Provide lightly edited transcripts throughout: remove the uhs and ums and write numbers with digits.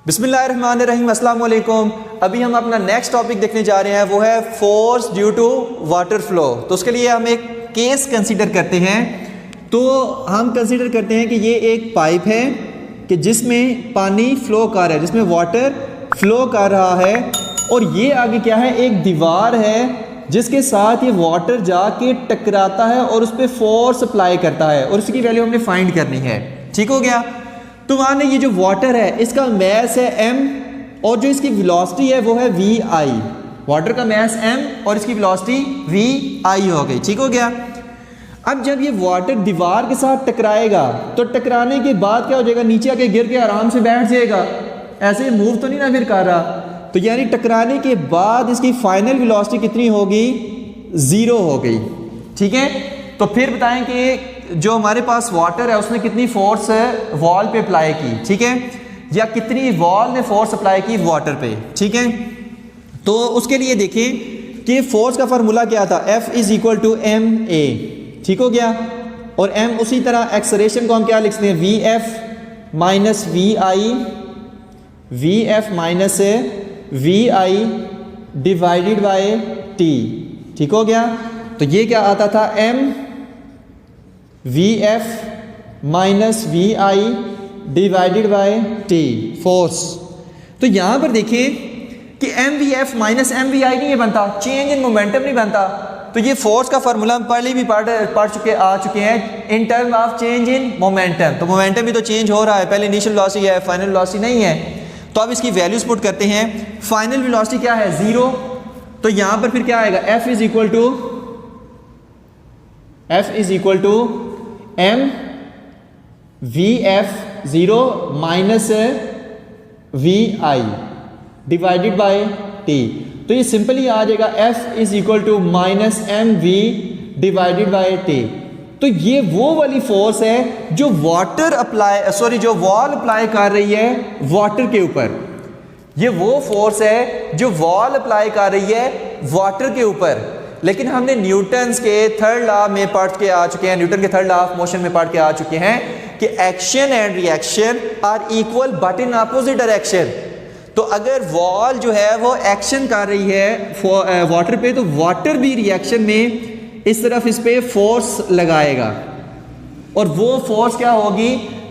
बिस्मिल्लाहिर्रहमानिर्रहीम, अस्सलाम वालेकुम। अभी हम अपना नेक्स्ट टॉपिक देखने जा रहे हैं, वो है force due to water flow. तो उसके लिए हम एक केस कंसीडर करते हैं। तो हम कंसीडर करते हैं कि ये एक पाइप है कि जिसमें पानी फ्लो कर रहा है, जिसमें वाटर फ्लो कर रहा है, और ये आगे क्या है, एक दीवार है जिसके साथ ये वाटर जाके टकराता है और उस पर फोर्स अप्लाई करता है, और उसकी वैल्यू हमने फाइंड करनी है। ठीक हो गया। तो माने ये जो वाटर है इसका मैस है m, और जो इसकी वेलोसिटी है वो है vi। वाटर का मैस m और इसकी वेलोसिटी vi हो गई। ठीक हो गया। अब जब ये वाटर दीवार के साथ टकराएगा तो टकराने के बाद क्या हो जाएगा, नीचे आके गिर के आराम से बैठ जाएगा, ऐसे मूव तो नहीं ना फिर कर रहा। तो यानी टकराने के बाद इसकी फाइनल वेलोसिटी कितनी होगी, 0 हो गई। ठीक है। तो फिर बताएं कि जो हमारे पास वाटर है उसने कितनी फोर्स वॉल पे अप्लाई की, ठीक है, या कितनी वॉल ने फोर्स अप्लाई की वाटर पे। ठीक है। तो उसके लिए देखें कि फोर्स का फार्मूला क्या था, F is equal to M A. ठीक हो गया। और m उसी तरह एक्सलेरेशन को हम क्या लिखते हैं, vf minus vi divided by t। ठीक हो गया। तो ये क्या आता था, m vf minus vi divided by t force. तो यहां पर देखिए कि mvf माइनस mvi नहीं ये बनता, चेंज इन मोमेंटम नहीं बनता। तो ये फोर्स का फार्मूला हम पहले भी पढ़ चुके हैं in term of change in momentum. तो मोमेंटम भी तो चेंज हो रहा है, पहले इनिशियल वेलोसिटी है, फाइनल वेलोसिटी नहीं है। तो अब इसकी वैल्यूज पुट करते हैं। फाइनल वेलोसिटी क्या है, 0। तो यहां पर फिर क्या आएगा, F is equal to m vf 0 minus vi divided by t। तो ये सिंपली आ जाएगा F is equal to minus M V divided by t। तो ये वो वाली फोर्स है जो जो वॉल अप्लाई कर रही है वाटर के ऊपर। ये वो फोर्स है जो वॉल अप्लाई कर रही है वाटर के ऊपर। लेकिन हमने न्यूटन्स के थर्ड लॉ में पढ़ के आ चुके हैं, न्यूटन के थर्ड लॉ ऑफ मोशन में पढ़ के आ चुके हैं कि action and reaction are equal but in opposite direction. तो अगर वॉल जो है वो एक्शन कर रही है वाटर पे, तो वाटर भी रिएक्शन में इस तरफ इस पे फोर्स लगाएगा, और वो फोर्स क्या होगी,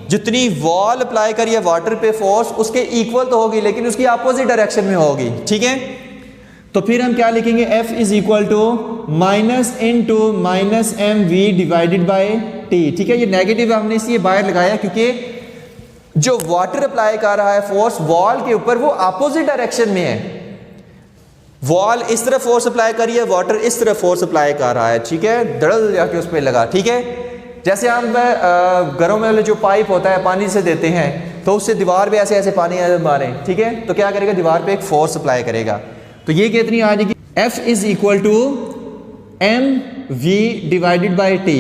जितनी वॉल अप्लाई करी है वाटर पे फोर्स उसके इक्वल तो होगी, लेकिन उसकी अपोजिट डायरेक्शन में होगी। ठीक है। तो फिर हम क्या लिखेंगे, F is equal to minus into minus M V divided by T. ठीक है। ये नेगेटिव हमने इसलिए बाहर लगाया क्योंकि जो वाटर अप्लाई कर रहा है फोर्स वॉल के ऊपर वो अपोजिट डायरेक्शन में है। वॉल इस तरफ फोर्स अप्लाई करी है, वाटर इस तरफ फोर्स अप्लाई कर रहा है। ठीक है। धड़ल जाके उस पर लगा। ठीक है। जैसे हम घरों में जो पाइप होता है पानी से देते हैं, तो उससे दीवार पे ऐसे ऐसे पानी मारें, ठीक है, तो क्या करेगा, दीवार पे एक फोर्स अप्लाई करेगा। तो ये कितनी आ जाएगी, F is equal to M V divided by T.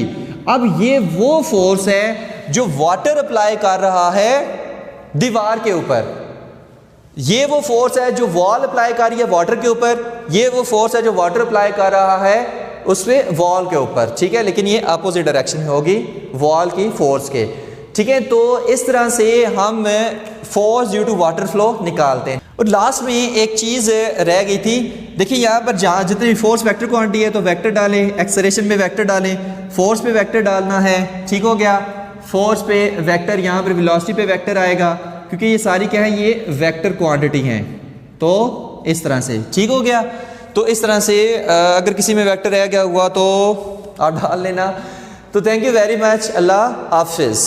अब ये वो फोर्स है जो वाटर अप्लाई कर रहा है दीवार के ऊपर। ये वो फोर्स है जो वॉल अप्लाई कर रही है वाटर के ऊपर। ये वो फोर्स है जो वाटर अप्लाई कर रहा है उस पे वॉल के ऊपर। ठीक है। लेकिन ये अपोजिट डायरेक्शन में होगी वॉल की फोर्स के। ठीक है। तो इस तरह से हम force due to water flow निकालते हैं। और लास्ट में एक चीज़ रह गई थी, देखिए यहाँ पर जहाँ जितनी भी फोर्स वेक्टर क्वांटिटी है तो वेक्टर डालें, एक्सेलरेशन पे वेक्टर डालें, फोर्स पे वेक्टर डालना है। ठीक हो गया। फोर्स पे वेक्टर, यहाँ पर वेलोसिटी पे वेक्टर आएगा, क्योंकि ये सारी क्या है, ये वेक्टर क्वांटिटी हैं। तो इस तरह से ठीक हो गया। तो इस तरह से अगर किसी में वेक्टर रह गया हुआ तो आप डाल लेना। तो थैंक यू वेरी मच। अल्लाह हाफिज़।